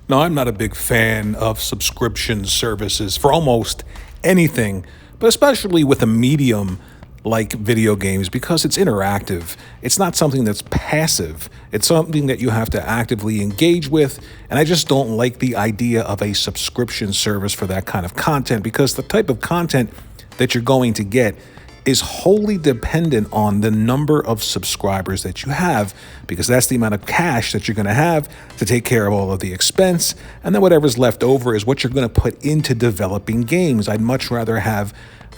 No, I'm not a big fan of subscription services for almost anything, but especially with a medium like video games because it's interactive. It's not something that's passive. It's something that you have to actively engage with. And I just don't like the idea of a subscription service for that kind of content because the type of content that you're going to get is wholly dependent on the number of subscribers that you have, because that's the amount of cash that you're going to have to take care of all of the expense. And then whatever's left over is what you're going to put into developing games. I'd much rather have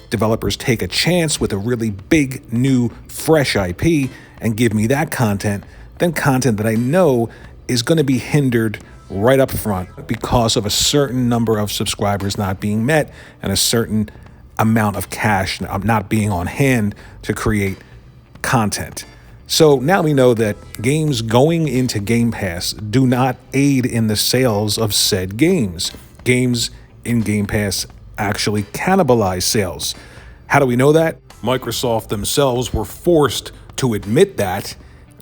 developers take a chance with a really big, new, fresh IP and give me that content than content that I know is going to be hindered right up front because of a certain number of subscribers not being met and a certain amount of cash not being on hand to create content. So now we know that games going into Game Pass do not aid in the sales of said games. Games in Game Pass actually cannibalize sales. How do we know that? Microsoft themselves were forced to admit that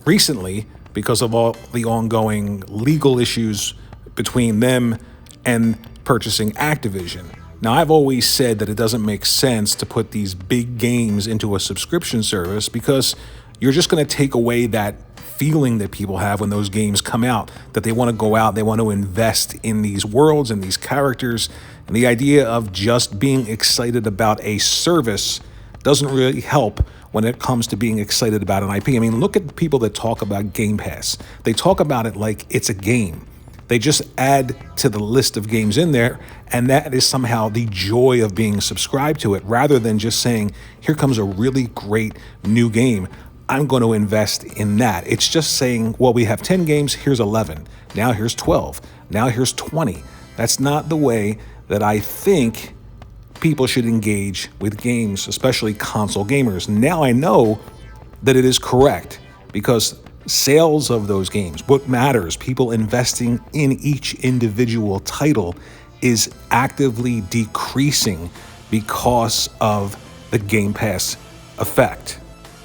recently because of all the ongoing legal issues between them and purchasing Activision. Now, I've always said that it doesn't make sense to put these big games into a subscription service because you're just going to take away that feeling that people have when those games come out, that they want to go out, they want to invest in these worlds and these characters. And the idea of just being excited about a service doesn't really help when it comes to being excited about an IP. I mean, look at the people that talk about Game Pass. They talk about it like it's a game. They just add to the list of games in there, and that is somehow the joy of being subscribed to it, rather than just saying, here comes a really great new game. I'm going to invest in that. It's just saying, well, we have 10 games, here's 11. Now here's 12. Now here's 20. That's not the way that I think people should engage with games, especially console gamers. Now I know that it is correct because sales of those games, what matters, people investing in each individual title is actively decreasing because of the Game Pass effect.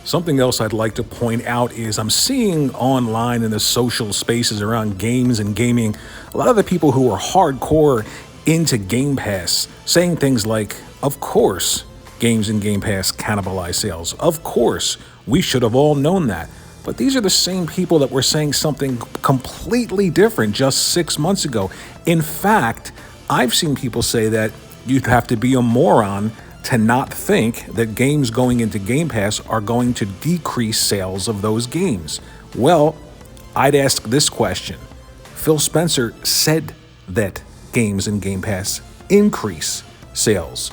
Something else I'd like to point out is I'm seeing online in the social spaces around games and gaming, a lot of the people who are hardcore into Game Pass saying things like, of course, games in Game Pass cannibalize sales. Of course, we should have all known that. But these are the same people that were saying something completely different just 6 months ago. In fact, I've seen people say that you'd have to be a moron to not think that games going into Game Pass are going to decrease sales of those games. Well, I'd ask this question. Phil Spencer said that games in Game Pass increase sales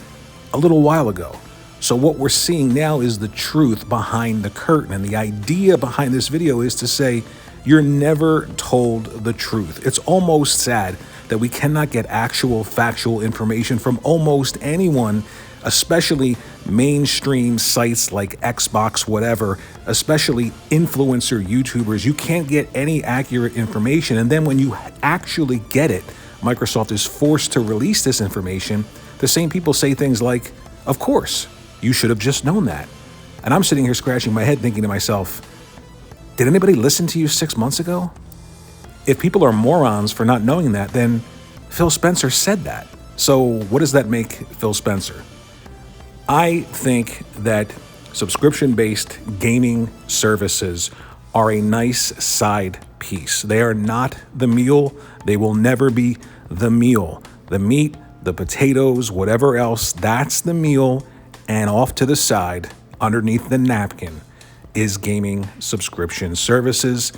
a little while ago. So what we're seeing now is the truth behind the curtain. And the idea behind this video is to say, you're never told the truth. It's almost sad that we cannot get actual factual information from almost anyone, especially mainstream sites like Xbox, whatever, especially influencer YouTubers. You can't get any accurate information. And then when you actually get it, Microsoft is forced to release this information. The same people say things like, of course, you should have just known that. And I'm sitting here scratching my head thinking to myself, did anybody listen to you 6 months ago? If people are morons for not knowing that, then Phil Spencer said that. So what does that make Phil Spencer? I think that subscription-based gaming services are a nice side piece. They are not the meal. They will never be the meal. The meat, the potatoes, whatever else, that's the meal. And off to the side, underneath the napkin, is gaming subscription services.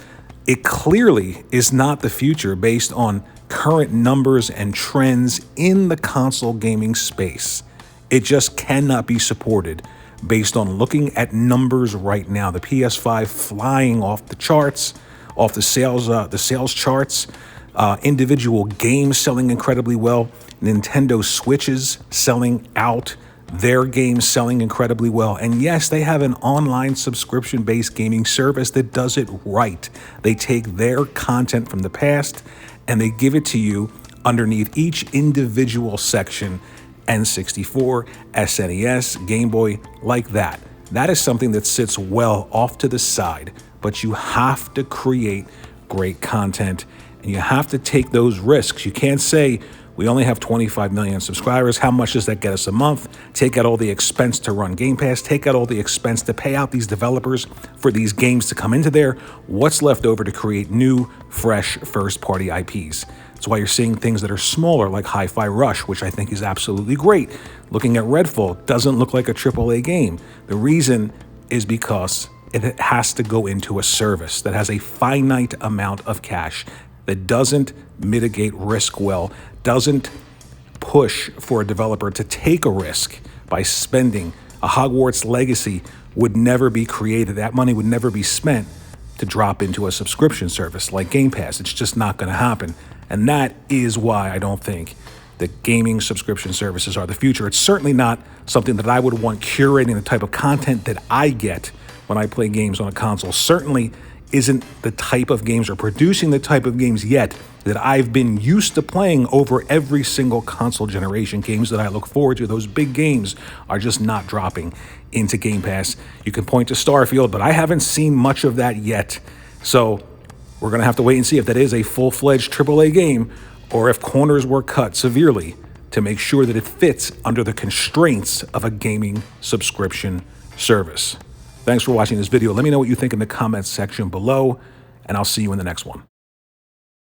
It clearly is not the future based on current numbers and trends in the console gaming space. It just cannot be supported based on looking at numbers right now. The PS5 flying off the charts, off the sales charts, individual games selling incredibly well, Nintendo Switches selling out, their games selling incredibly well. And yes, they have an online subscription-based gaming service that does it right. They take their content from the past and they give it to you underneath each individual section, N64, SNES, Game Boy, like that. That is something that sits well off to the side, but you have to create great content And you have to take those risks. You can't say, we only have 25 million subscribers. How much does that get us a month? Take out all the expense to run Game Pass. Take out all the expense to pay out these developers for these games to come into there. What's left over to create new, fresh, first-party IPs? That's why you're seeing things that are smaller, like Hi-Fi Rush, which I think is absolutely great. Looking at Redfall, doesn't look like a AAA game. The reason is because it has to go into a service that has a finite amount of cash, that doesn't mitigate risk well, doesn't push for a developer to take a risk by spending. A Hogwarts Legacy would never be created. That money would never be spent to drop into a subscription service like Game Pass. It's just not going to happen. And that is why I don't think that gaming subscription services are the future. It's certainly not something that I would want curating the type of content that I get when I play games on a console. Certainly isn't the type of games or producing the type of games yet that I've been used to playing over every single console generation. Games that I look forward to, those big games, are just not dropping into Game Pass. You can point to Starfield, but I haven't seen much of that yet. So we're going to have to wait and see if that is a full-fledged AAA game or if corners were cut severely to make sure that it fits under the constraints of a gaming subscription service. Thanks for watching this video. Let me know what you think in the comments section below, and I'll see you in the next one.